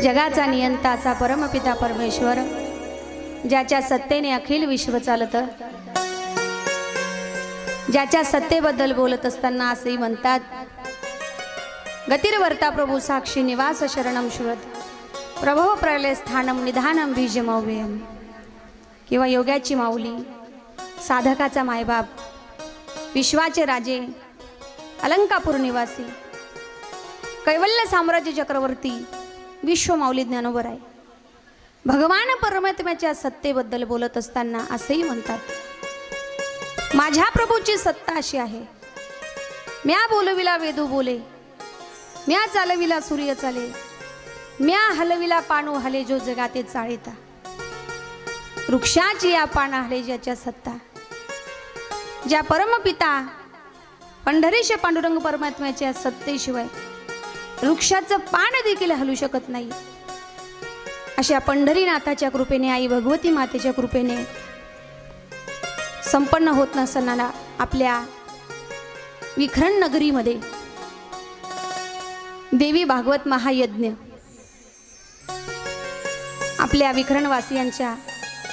जगाचा नियंताचा परमपिता परमेश्वर, ज्याच्या सत्तेने अखिल विश्व चालतं, ज्याच्या सत्तेबद्दल बोलत असताना असेही म्हणतात, गतिर्वर्ता प्रभू साक्षी निवास शरणम श्रुत प्रभो प्रलय स्थानम निधानम बीजमव्ययम. किंवा योग्याची माऊली, साधकाचा मायबाप, विश्वाचे राजे, अलंकापूर निवासी, कैवल्य साम्राज्य चक्रवर्ती, विश्वमाऊली ज्ञानोबर आहे. भगवान परमात्म्याच्या सत्तेबद्दल बोलत असताना असेही म्हणतात, माझ्या प्रभूची सत्ता अशी आहे, म्या बोलविला वेदू बोले, म्या चालविला सूर्य चाले, म्या हलविला पाणू हले जो जगाते चाळीता. वृक्षाची या पाना हले ज्याच्या सत्ता, ज्या परमपिता पंढरीश पांडुरंग परमात्म्याच्या सत्तेशिवाय वृक्षाचं पान देखील हलू शकत नाही, अशा पंढरीनाथाच्या कृपेने, आई भगवती मातेच्या कृपेने संपन्न होत नसताना आपल्या विखरण नगरीमध्ये देवी भागवत महायज्ञ आपल्या विखरणवासियांच्या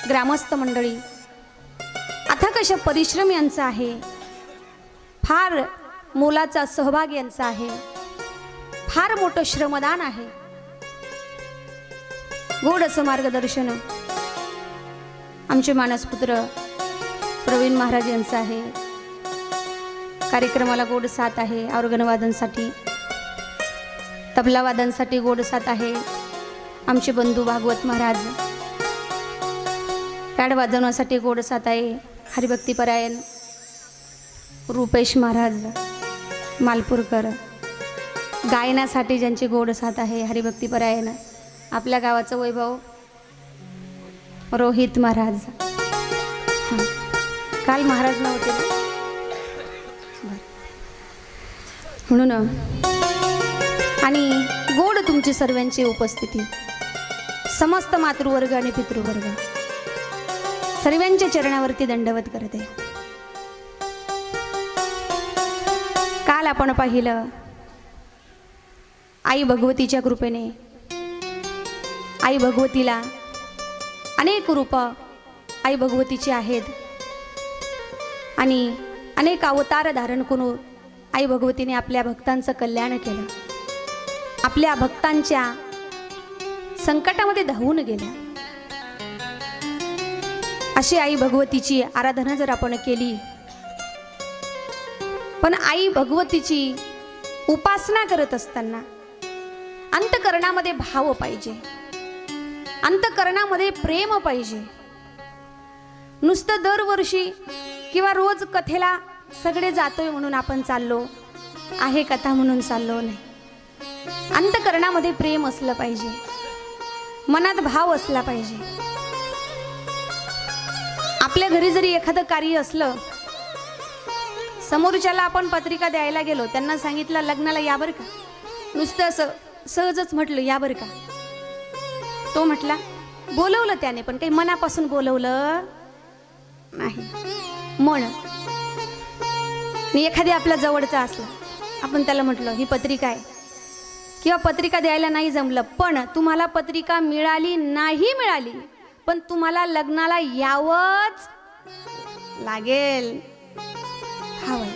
ग्रामस्थ मंडळी अथक अशा परिश्रम यांचा आहे, फार मोलाचा सहभाग यांचा आहे, फार मोठं श्रमदान आहे. गोड असं मार्गदर्शन आमचे मानसपुत्र प्रवीण महाराज यांचं आहे. कार्यक्रमाला गोड साथ आहे. ऑर्गनवादनसाठी, तबलावादनसाठी गोड साथ आहे आमचे बंधू भागवत महाराज. पॅड वाजवण्यासाठी गोड साथ आहे हरिभक्तीपरायण रुपेश महाराज मालपूरकर. गायनासाठी ज्यांची गोड साथ आहे हरिभक्तीपरायण आपल्या गावाचं वैभव रोहित महाराज. काल महाराज नव्हते म्हणून, आणि गोड तुमची सर्वांची उपस्थिती, समस्त मातृवर्ग आणि पितृवर्ग सर्वांच्या चरणावरती दंडवत करते. काल आपण पाहिलं आई भगवतीच्या कृपेने, आई भगवतीला अनेक रूप आई भगवतीची आहेत आणि अनेक अवतार धारण करून आई भगवतीने आपल्या भक्तांचं कल्याण केलं, आपल्या भक्तांच्या संकटामध्ये धावून गेल्या. अशी आई भगवतीची आराधना जर आपण केली, पण आई भगवतीची उपासना करत असताना अंतकरणामध्ये भाव पाहिजे, अंतकरणामध्ये प्रेम पाहिजे. नुसतं दरवर्षी किंवा रोज कथेला सगळे जातोय म्हणून आपण चाललो आहे, कथा म्हणून चाललो नाही. अंतकरणामध्ये प्रेम असलं पाहिजे, मनात भाव असला पाहिजे. आपल्या घरी जरी एखादं कार्य असलं, समोरच्याला आपण पत्रिका द्यायला गेलो, त्यांना सांगितलं लग्नाला या बरं का, नुसतं असं सहजच म्हटलं या बरं का, तो म्हटला, बोलवलं त्याने पण काही मनापासून बोलवलं नाही. मन एखादी आपल्या जवळचा असला, आपण त्याला म्हटलं ही पत्रिका आहे, किंवा पत्रिका द्यायला नाही जमलं, पण तुम्हाला पत्रिका मिळाली नाही मिळाली, पण तुम्हाला लग्नाला यावंच लागेल, हवं.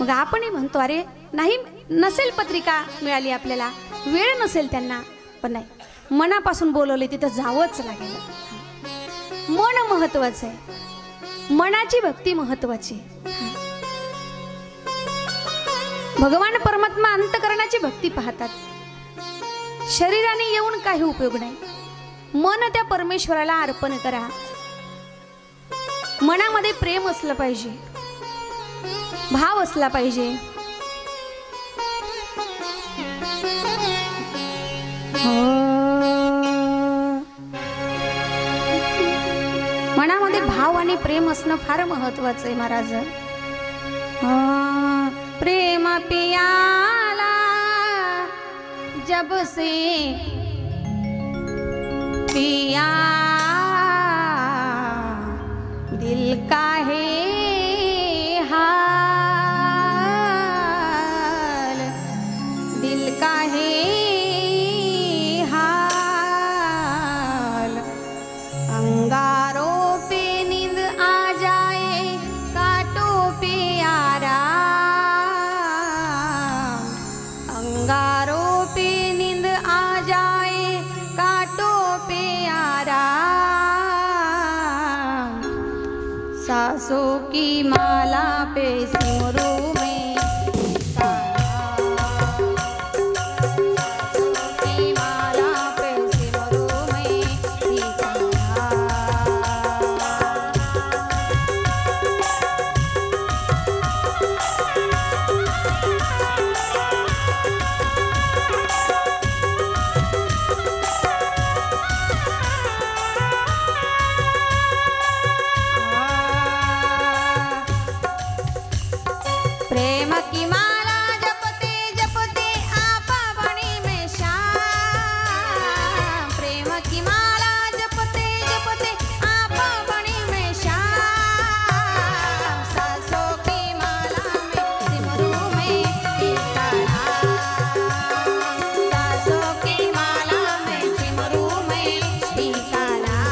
मग आपणही म्हणतो अरे नाही, नसेल पत्रिका मिळाली आपल्याला, वेळ नसेल त्यांना, पण नाही, मनापासून बोलवले तिथं जावंच लागेल. मन महत्वाचं आहे, मनाची भक्ती महत्वाची. भगवान परमात्मा अंतकरणाची भक्ती पाहतात. शरीराने येऊन काही उपयोग नाही, मन त्या परमेश्वराला अर्पण करा. मनामध्ये प्रेम असलं पाहिजे, भाव असला पाहिजे. मनामध्ये भाव आणि प्रेम असणं फार महत्वाचं आहे महाराज. प्रेम पियाला जब से पिया दिल का है हाल, दिल का है हाल. माला पे सिमरू में प्रेम की माला जपते जपते आपा बणी में श्याम प्रेम की माला जपते जपते आपा बणी में श्याम सासों की माला में सिमरू में सीताराम सासों की माला में सिमरू में सीताराम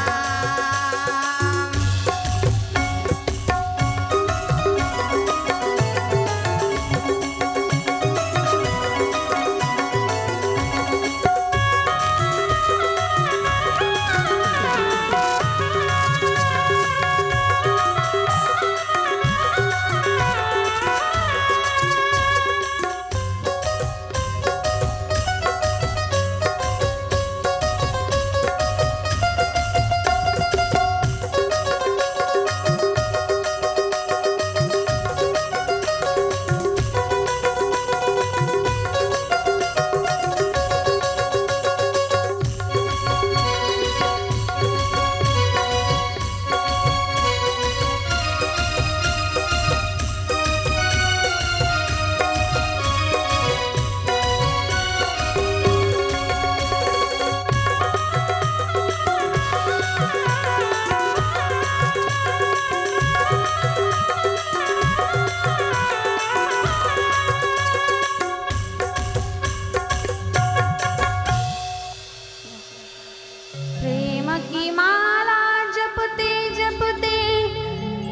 प्रेम की माला जपते जपते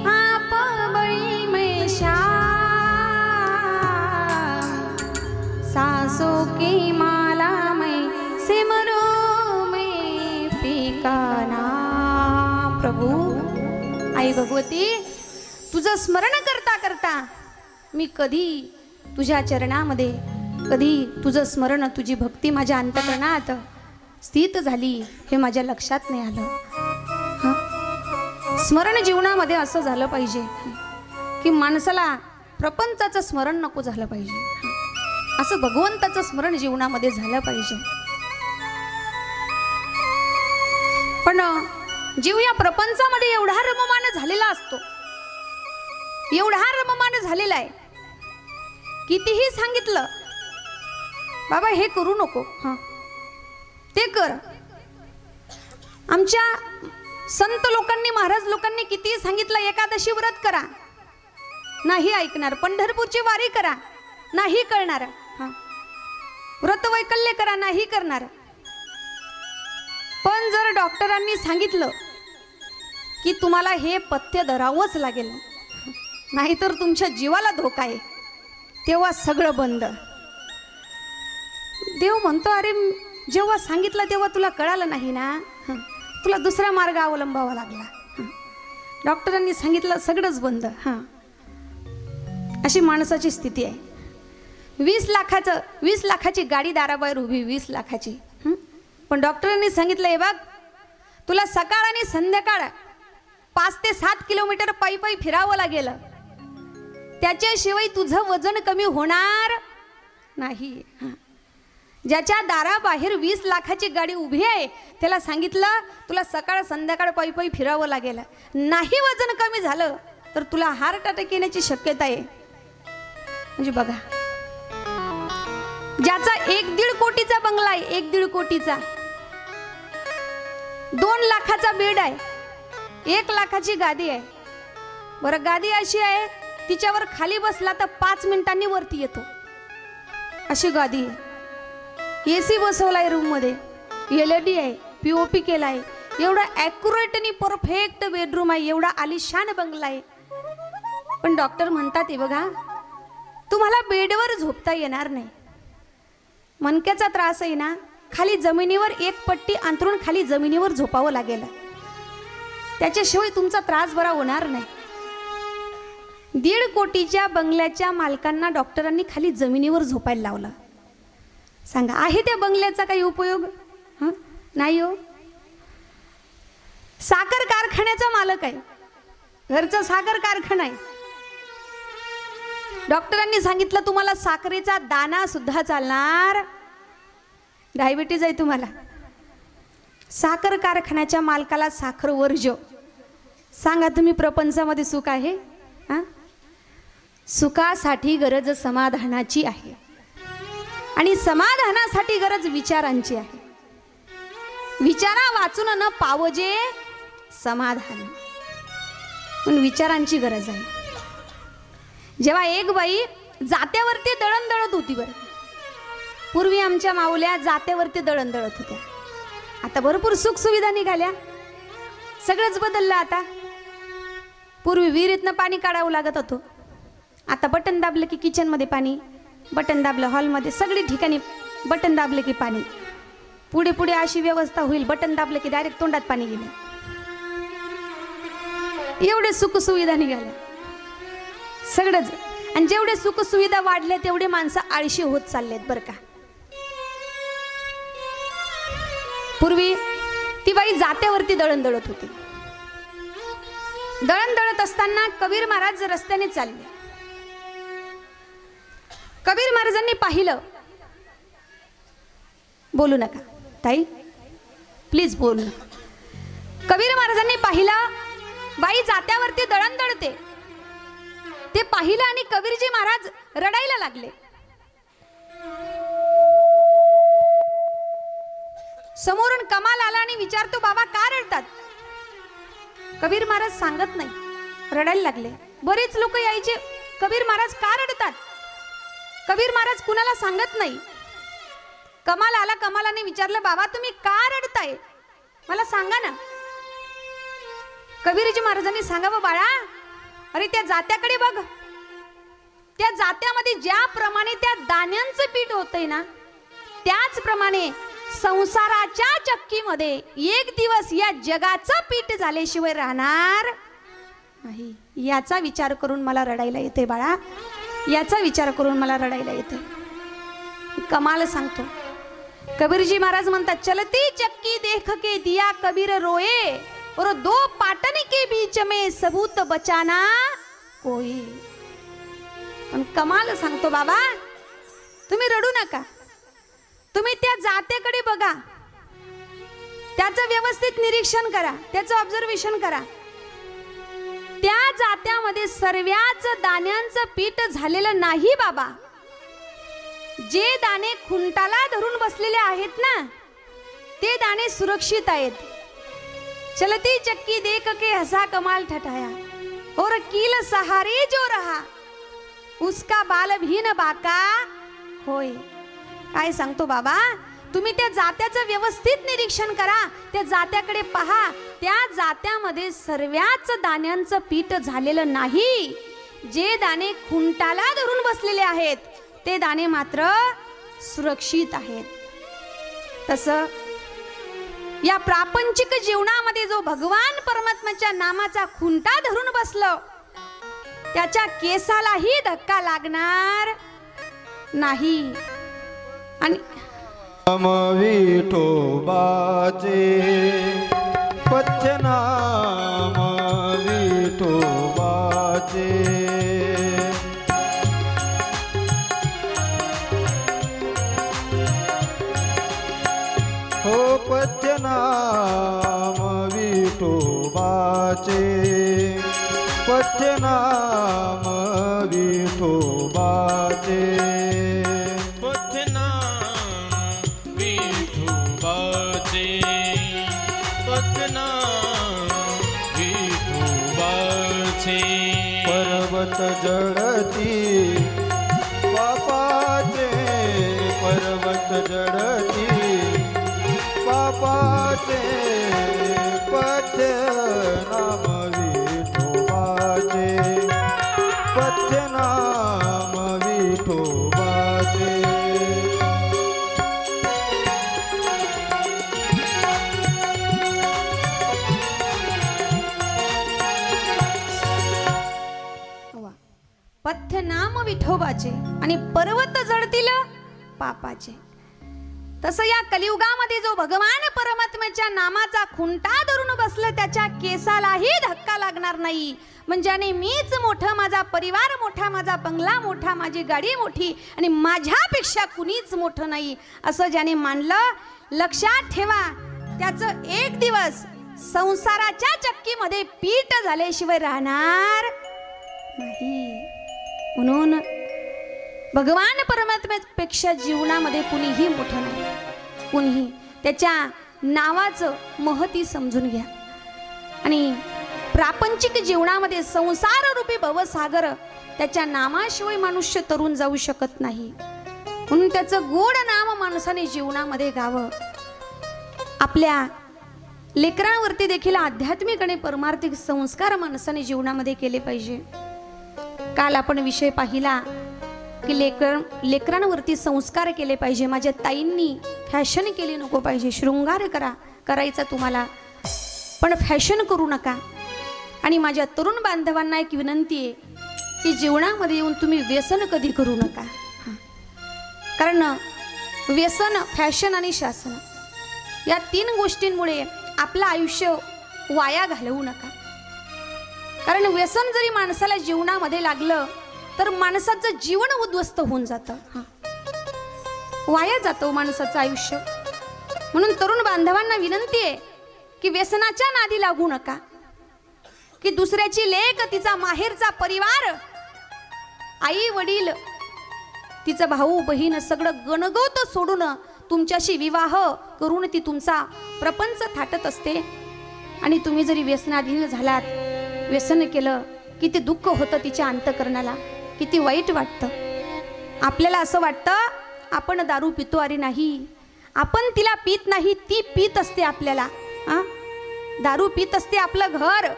आप बड़ी में श्याम सांसों की माला में सिमरो में पीका नाम प्रभू आई भगवती तुझं स्मरण करता करता मी कधी तुझ्या चरणामध्ये कधी तुझं स्मरण तुझी भक्ती माझ्या अंतःकरणात स्थित झाली हे माझ्या लक्षात नाही आलं. स्मरण जीवनामध्ये असं झालं पाहिजे की माणसाला प्रपंचाचं स्मरण नको झालं पाहिजे, असं भगवंताचं स्मरण जीवनामध्ये झालं पाहिजे. पण जीव या प्रपंचामध्ये एवढा रममान झालेला असतो, एवढा रममान झालेला आहे, कितीही सांगितलं बाबा हे करू नको ते कर. आमच्या संत लोकांनी महाराज लोकांनी किती सांगितलं एकादशी व्रत करा, नाही ऐकणार. पंढरपूरची वारी करा, नाही करणार. व्रत वैकल्य करा, नाही करणार. पण जर डॉक्टरांनी सांगितलं की तुम्हाला हे पथ्य धरावंच लागेल नाहीतर तुमच्या जीवाला धोका आहे, तेव्हा सगळं बंद. देव म्हणतो अरे जेव्हा सांगितलं तेव्हा तुला कळालं नाही ना, तुला दुसरा मार्ग अवलंबावा लागला. डॉक्टरांनी सांगितलं सगळंच बंद. अशी माणसाची स्थिती आहे. 20 लाखाची गाडी दाराबाहेर उभी, 20 लाखाची. पण डॉक्टरांनी सांगितलं हे बघ तुला सकाळ आणि संध्याकाळ 5 ते 7 किलोमीटर पायी पायी फिरावं लागेल, त्याच्याशिवाय तुझं वजन कमी होणार नाही. ज्याच्या दाराबाहेर 20 लाखाची गाडी उभी आहे त्याला सांगितलं तुला सकाळ संध्याकाळ पायी पायी फिरावं लागेल, नाही वजन कमी झालं तर तुला हार्ट अटॅक येण्याची शक्यता आहे. म्हणजे बघा, ज्याचा 1-1.5 कोटीचा बंगला आहे, 1-1.5 कोटीचा, 2 लाखाचा बेड आहे, 1 लाखाची गादी आहे. बरं गादी अशी आहे तिच्यावर खाली बसला तर 5 मिनिटांनी वरती येतो, अशी गादी आहे. AC बसवलाय रूम मध्ये, LED आहे, POP केलाय, एवढा ॲक्युरेट आणि परफेक्ट बेडरूम आहे, एवढा आलिशान बंगला आहे. पण डॉक्टर म्हणतात हे बघा तुम्हाला बेडवर झोपता येणार नाही, मणक्याचा त्रास आहे ना, खाली जमिनीवर एक पट्टी अंथरून खाली जमिनीवर झोपावं लागेल, त्याच्याशिवाय तुमचा त्रास बरा होणार नाही. 1.5 कोटीच्या बंगल्याच्या मालकांना डॉक्टरांनी खाली जमिनीवर झोपायला लावलं. सांगा, आहे त्या बंगल्याचा काही उपयोग? हं? नाही हो. साखर कारखान्याचा मालक आहे, घरचा साखर कारखाना आहे. डॉक्टरांनी सांगितलं तुम्हाला साखरेचा दाना सुद्धा चालणार, डायबिटीज आहे तुम्हाला. साखर कारखान्याच्या मालकाला साखर वर्ज्य. सांगा तुम्ही, प्रपंचामध्ये सुख आहे? हा? सुखासाठी गरज समाधानाची आहे आणि समाधानासाठी गरज विचारांची आहे. विचारा वाचून न पावजे समाधान, पण विचारांची गरज आहे. जेव्हा एक बाई जात्यावरती दळण दळत होती, बरं, पूर्वी आमच्या माऊल्या जात्यावरती दळण दळत होत्या. आता भरपूर सुख सुविधा निघाल्या, सगळंच बदललं. आता पूर्वी विहिरीतनं पाणी काढावं लागत होतं, आता बटन दाबलं की किचनमध्ये पाणी, बटन दाबलं हॉलमध्ये, सगळी ठिकाणी बटन दाबलं की पाणी. पुढे पुढे अशी व्यवस्था होईल, बटन दाबलं की डायरेक्ट तोंडात पाणी गेलं. एवढे सुख सुविधा निघाल्या सगळंच. आणि जेवढे सुख सुविधा वाढल्या तेवढे माणसं आळशी होत चाललेत, बरं का. पूर्वी ती बाई जात्यावरती दळण दळत होती. दळण दळत असताना कबीर महाराज रस्त्याने चालले. कबीर महाराजांनी पाहिलं, बोलू नका ताई, प्लीज बोलू नका. कबीर महाराजांनी पाहिलं बाई जात्यावरती दळण दळते. ते पाहिलं आणि कबीरजी महाराज रडायला लागले. समोरून कमाल आला आणि विचारतो, बाबा का रडतात? कबीर महाराज सांगत नाही, रडायला लागले. बरेच लोक यायचे, कबीर महाराज का रडतात? कबीर महाराज कुणाला सांगत नाही. कमाल आला, कमालाने विचारलं, बाबा तुम्ही का रडताय, मला सांगा ना. कबीरजी महाराजांनी सांगावं, बाळा, अरे त्या जात्याकडे बघ. त्या जात्यामध्ये ज्याप्रमाणे त्या दाण्यांचं पीठ होतंय ना, त्याचप्रमाणे संसाराच्या चक्कीमध्ये एक दिवस या जगाचं पीठ झाल्याशिवाय राहणार नाही. याचा विचार करून मला रडायला येते बाळा, याचा विचार करून मला रडायला येते. कमाल सांगतो. कबीरजी महाराज म्हणतात, चलती चक्की देख के दिया कबीर रोए और 2 पाटन के बीच में सबूत बचाना कोई. पण कमाल सांगतो, बाबा तुम्ही रडू नका. तुम्ही त्या जात्याकडे बघा, त्याचं व्यवस्थित निरीक्षण करा, त्याचं ऑब्झर्वेशन करा. त्या जात्यामध्ये सर्वच दाण्यांचं पीठ झालेलं नाही बाबा. जे दाणे खुंटाला धरून बसलेले आहेत ना, ते दाणे सुरक्षित आहेत. चलती चक्की देख के हसा कमाल ठठाया और कील सहारे जो रहा उसका बाल भी न बाका होय. काय सांगतो बाबा, तुम्ही त्या जात्याचं व्यवस्थित निरीक्षण करा, त्या जात्याकडे पहा. त्या जात्यामध्ये सर्वच दाण्यांचं पीठ झालेलं नाही. जे दाणे खुंटाला धरून बसलेले आहेत ते दाणे मात्र सुरक्षित आहेत. तसं या प्रापंचिक जीवनामध्ये जो भगवान परमात्म्याच्या नामाचा खुंटा धरून बसलो, त्याच्या केसालाही धक्का लागणार नाही. आणि विठोबाचे पथ्यनाम विठोबाचे हो पथ्यनाम विठोबाचे पथ्यनाम विठोबाचे पर्वत जडती पापाचे पर्वत जडती पापाचे पथ्य नाम विठोबाचे पथ्य नाम विठोबाचे विठोबाचे आणि पर्वत जळतील पापाचे. तसं या कलियुगामध्ये जो भगवान परमात्म्याच्या नामाचा खुंटा धरून बसलं त्याच्या केसालाही धक्का लागणार नाही. म्हणजे मीच मोठं, माझा परिवार मोठा, माझा बंगला मोठा, माझी गाडी मोठी आणि माझ्यापेक्षा कुणीच मोठं नाही असं ज्याने मानलं, लक्षात ठेवा त्याचं एक दिवस संसाराच्या चक्कीमध्ये पीठ झाल्याशिवाय राहणार नाही. म्हणून भगवान परमात्म्यापेक्षा जीवनामध्ये कुणीही मोठं नाही, कुणीही. त्याच्या नावाचं महती समजून घ्या. आणि प्रापंचिक जीवनामध्ये संसार रूपी भवसागर त्याच्या नामाशिवाय मनुष्य तरुण जाऊ शकत नाही. म्हणून त्याचं गोड नाम माणसाने जीवनामध्ये गावं. आपल्या लेकरांवरती देखील आध्यात्मिक आणि परमार्थिक संस्कार माणसाने जीवनामध्ये केले पाहिजे. काल आपण विषय पाहिला की लेकरांवरती संस्कार केले पाहिजे. माझ्या ताईंनी फॅशन केली नको पाहिजे. शृंगार करायचा तुम्हाला, पण फॅशन करू नका. आणि माझ्या तरुण बांधवांना एक विनंती आहे की जीवनामध्ये येऊन तुम्ही व्यसन कधी करू नका. कारण व्यसन, फॅशन आणि शासन या 3 गोष्टींमुळे आपलं आयुष्य वाया घालवू नका. कारण व्यसन जरी माणसाला जीवनामध्ये लागलं तर माणसाचं जीवन उद्ध्वस्त होऊन जातं, वाया जातं माणसाचं आयुष्य. म्हणून तरुण बांधवांना विनंती आहे की व्यसनाच्या नादी लागू नका. की दुसऱ्याची लेक, तिचा माहेरचा परिवार, आई वडील, तिचा भाऊ बहीण सगळं गणगौत सोडून तुमच्याशी विवाह करून ती तुमचा प्रपंच थाटत असते. आणि तुम्ही जरी व्यसनाधीन झालात, व्यसन केलं, किती दुःख होतं तिच्या अंतकरणाला, किती वाईट वाटतं. आपल्याला असं वाटतं आपण दारू पितो, अरे नाही, आपण तिला पित नाही, ती पित असते आपल्याला. दारू पित असते आपलं घर,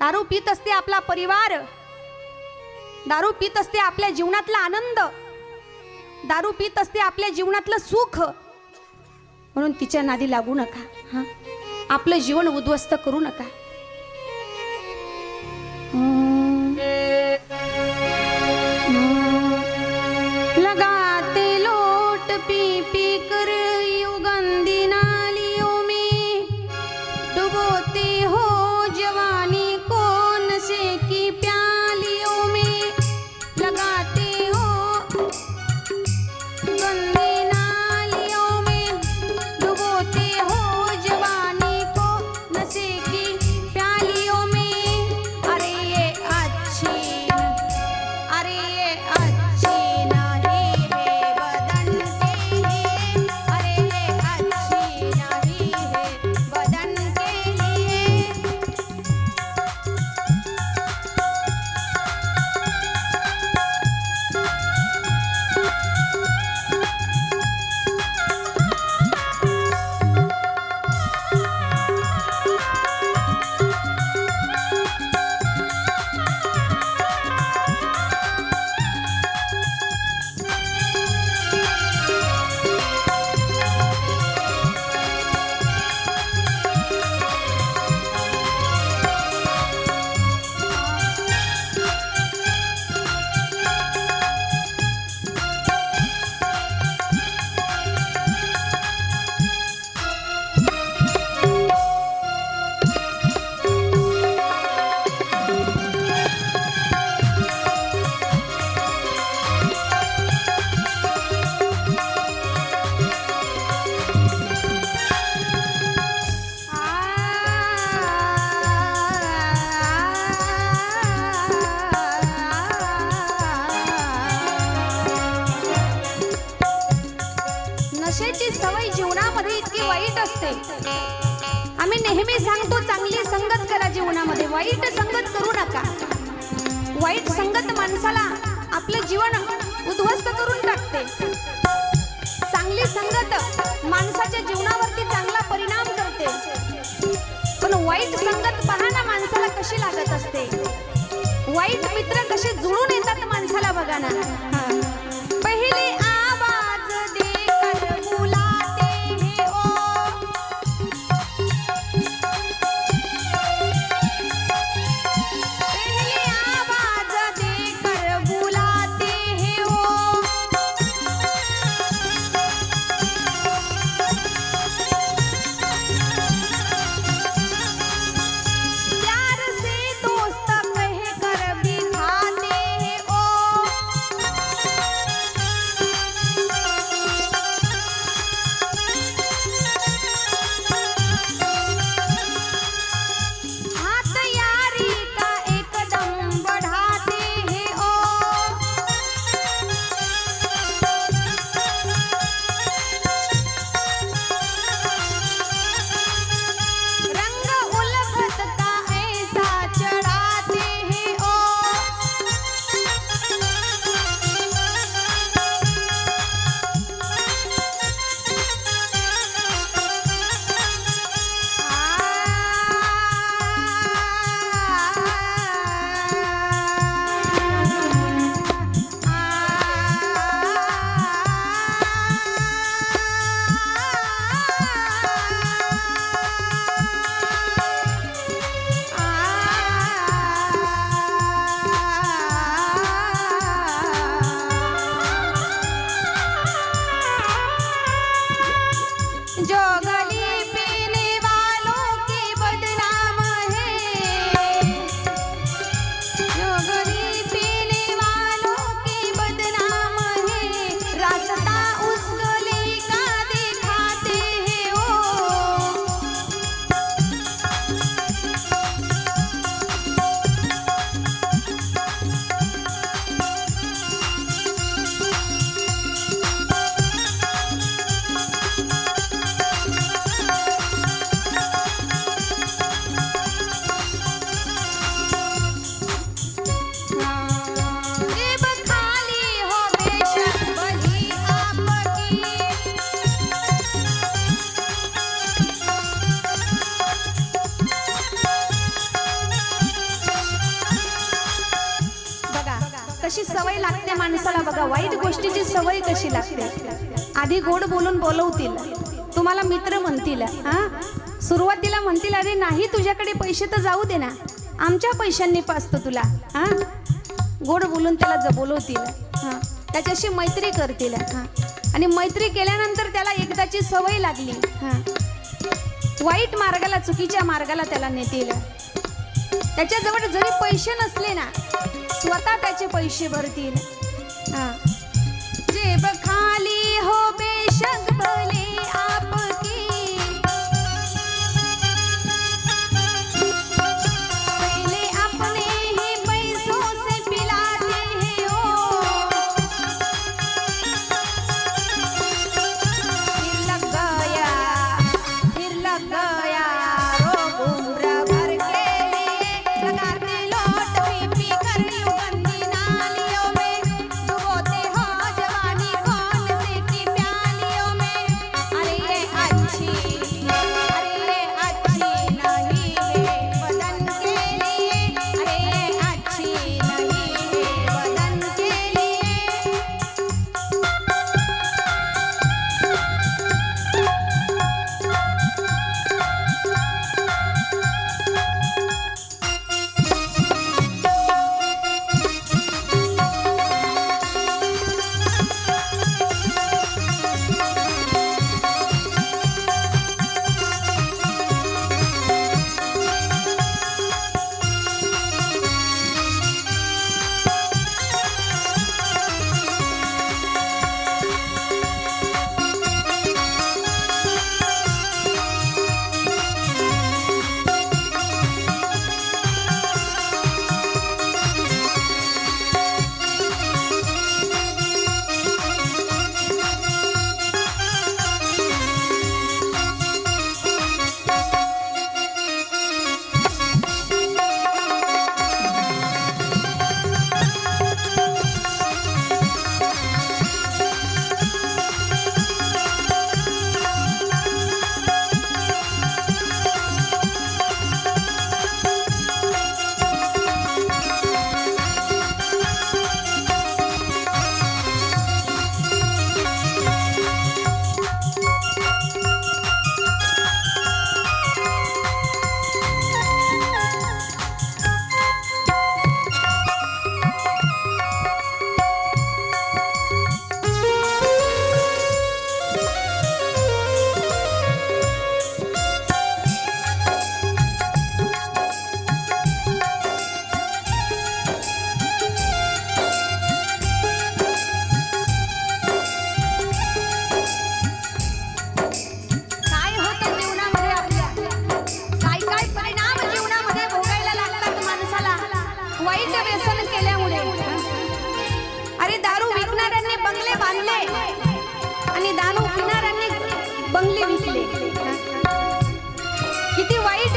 दारू पित असते आपला परिवार, दारू पित असते आपल्या जीवनातला आनंद, दारू पित असते आपल्या जीवनातलं सुख. म्हणून तिच्या नादी लागू नका. आपलं जीवन उद्ध्वस्त करू नका. लगाते लोट पी पी कर युगंदी नालियों में डुबोते हो जवानी कौन से की प्यालियों में. लगाते हो गंदी नालियों में डुबोते हो जवानी को नशे की प्यालियों में. अरे ये अच्छी नहीं है बदन के लिए, अरे ये अच्छी नहीं है बदन के लिए. नशेची सवय जीवनामध्ये इतकी वाईट असते. आम्ही नेहमी सांगतो चांगली संगत करा जीवनामध्ये, वाईट संगत करू नका. वाईट संगत माणसाला आपलं जीवन उद्ध्वस्त करून टाकते. चांगली संगत माणसाच्या जीवनावरती चांगला परिणाम करते. पण वाईट संगत पाहना माणसाला कशी लागत असते. वाईट मित्र कसे जुळून येतात माणसाला बघा ना. पहिले आवाज देकर बुलाते हैं ओ, पहले आवाज देकर बुलाते कशी सवय लागते माणसाला बघा, वाईट गोष्टीची सवय कशी लागते। आधी गोड बोलून बोलवतील, तुम्हाला मित्र म्हणतील, सुरुवातीला म्हणतील अरे नाही तुझ्याकडे पैसे तर जाऊ दे ना, आमच्या पैशांनी पाचतो तुला, गोड बोलून त्याला बोलवतील, त्याच्याशी मैत्री करतील, आणि मैत्री केल्यानंतर त्याला एकदाची सवय लागली, वाईट मार्गाला चुकीच्या मार्गाला त्याला नेतील। त्याच्याजवळ जरी पैसे नसले ना स्वतः त्याचे पैसे भरतील। जेब खाली हो बेशक भले आपकी, पहले अपने ही पैसों से पिलाते हैं ओ, फिर लग गया रोग उम्र भर के लिए, लगाते लोट पी पी कर यूं गंदी नालियों में, डुबोते हो जवानी कौन सी की प्यालियों में। अरे ये अच्छी नहीं है बदन के लिए, अरे ये अच्छी नहीं है बदन के लिए।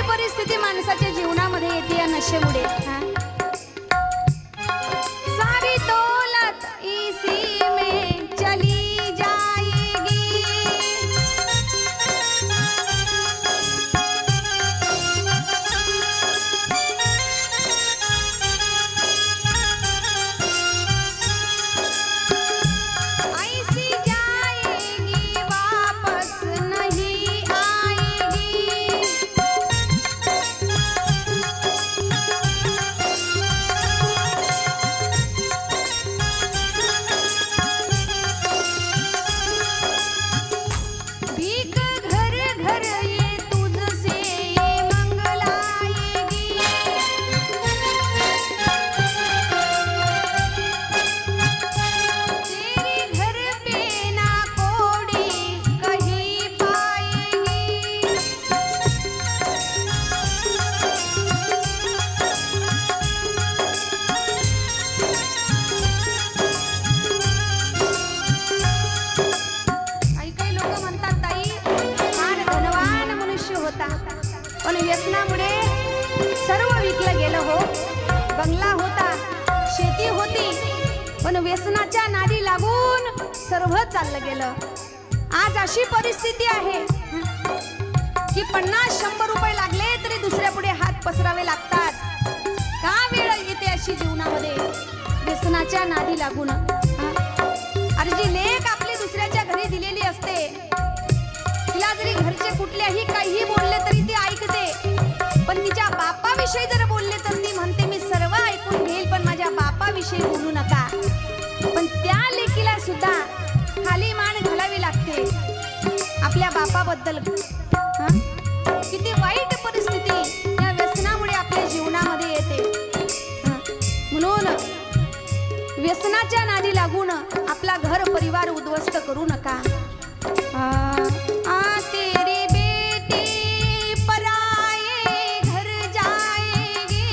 परिस्थिती माणसाच्या जीवनामध्ये येते या नशेमुळे। सारी दौलत इसी में चली जाएगी, ऐसी जाएगी वापस नहीं आएगी। भीख घर घर ये तुझसे मंगलाएगी, तेरे घर पे ना कोड़ी कहीं पाएगी। काही काही लोक म्हणतात ताई फार धनवान मनुष्य होता, पण व्यसनामुळे सर्व विकलं गेलं हो। बंगला होता, शेती होती, पण व्यसनाच्या नादी लागून सर्व चाललं गेलं। आज अशी परिस्थिती आहे की 50-100 रुपये लागले तरी दुसऱ्या पुढे हात पसरावे लागतात। का वेळ येते अशी जीवनामध्ये? व्यसनाच्या नादी लागून अरे जी लेक आपली दुसऱ्याच्या घरी दिलेली असते तिला जरी घरचे कुठल्याही काहीही बोलले तरी ती ऐकते, पण तिच्या बापाविषयी जर बोलले तर ती म्हणते मी सर्व ऐकून घेईल पण माझ्या बापाविषयी बोलू नका. पण त्या लेकीला सुद्धा खाली मान घालावी लागते आपल्या बापाबद्दल. किती वाईट परिस्थिती या व्यसनामुळे आपल्या जीवनामध्ये येते. म्हणून व्यसनाच्या नादी लागून आपला घर परिवार उद्ध्वस्त करू नका. तेरी बेटी पराये घर जाएगी,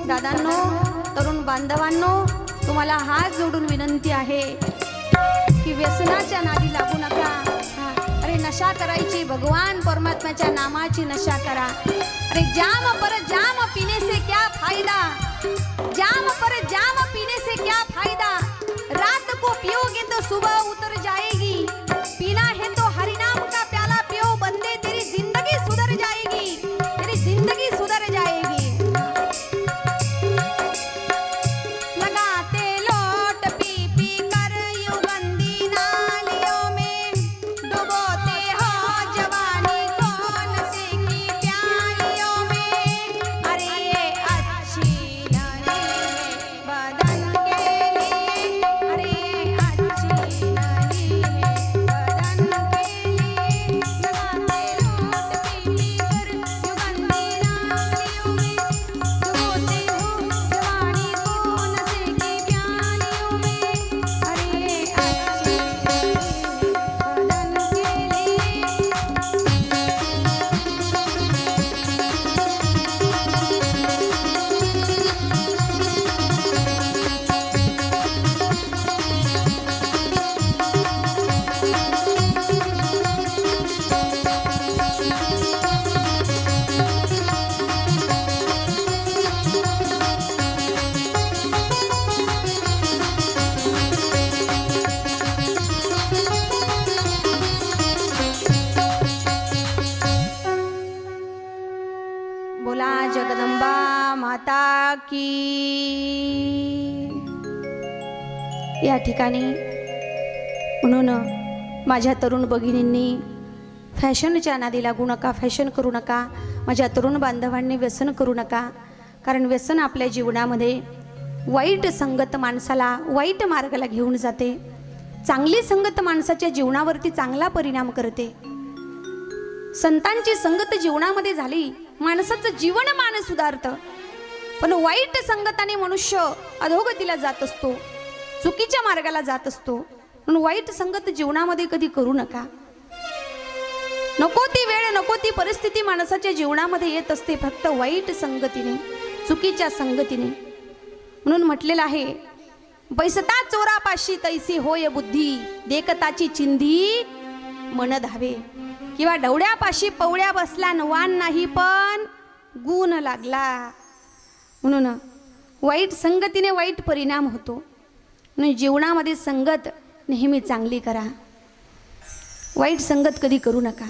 दादांनो, तरुण बांधवांनो, तुम्हाला हात जोडून विनंती आहे की व्यसनाच्या नादी लागू नका. अरे नशा करायची, भगवान परमात्म्याच्या नामाची नशा करा. अरे जाम पर जाम पीने से क्या फायदा, जाम पर जाम पीने से क्या फायदा, रात को पियोगे तो सुबह उतर जाएगी, पीना है तो हरिनाम का प्याला पियो बंदे, तेरी जिंदगी सुधर जाएगी, तेरी जिंदगी सुधर जाएगी. बोला जगदंबा माता की. या ठिकाणी म्हणून माझ्या तरुण भगिनींनी फॅशनच्या नादी लागू नका, फॅशन करू नका. माझ्या तरुण बांधवांनी व्यसन करू नका, कारण व्यसन आपल्या जीवनामध्ये वाईट संगत माणसाला वाईट मार्गाला घेऊन जाते. चांगली संगत माणसाच्या जीवनावरती चांगला परिणाम करते. संतांची संगत जीवनामध्ये झाली माणसाचं जीवनमान सुधारतं, पण वाईट संगताने मनुष्य अधोगतीला जात असतो, चुकीच्या मार्गाला जात असतो. म्हणून वाईट संगत जीवनामध्ये कधी करू नका. नको ती वेळ, नको ती परिस्थिती माणसाच्या जीवनामध्ये येत असते फक्त वाईट संगतीने, चुकीच्या संगतीने. म्हणून म्हटलेलं आहे, बैसता चोरापाशी तैसी होय बुद्धी, देखताची चिंधी मन धावे. किंवा डवड्यापाशी पवड्या बसला वान नाही पण गुण लागला. म्हणून वाईट संगतीने वाईट परिणाम होतो. म्हणून जीवनामध्ये संगत नेहमी चांगली करा, वाईट संगत कधी करू नका.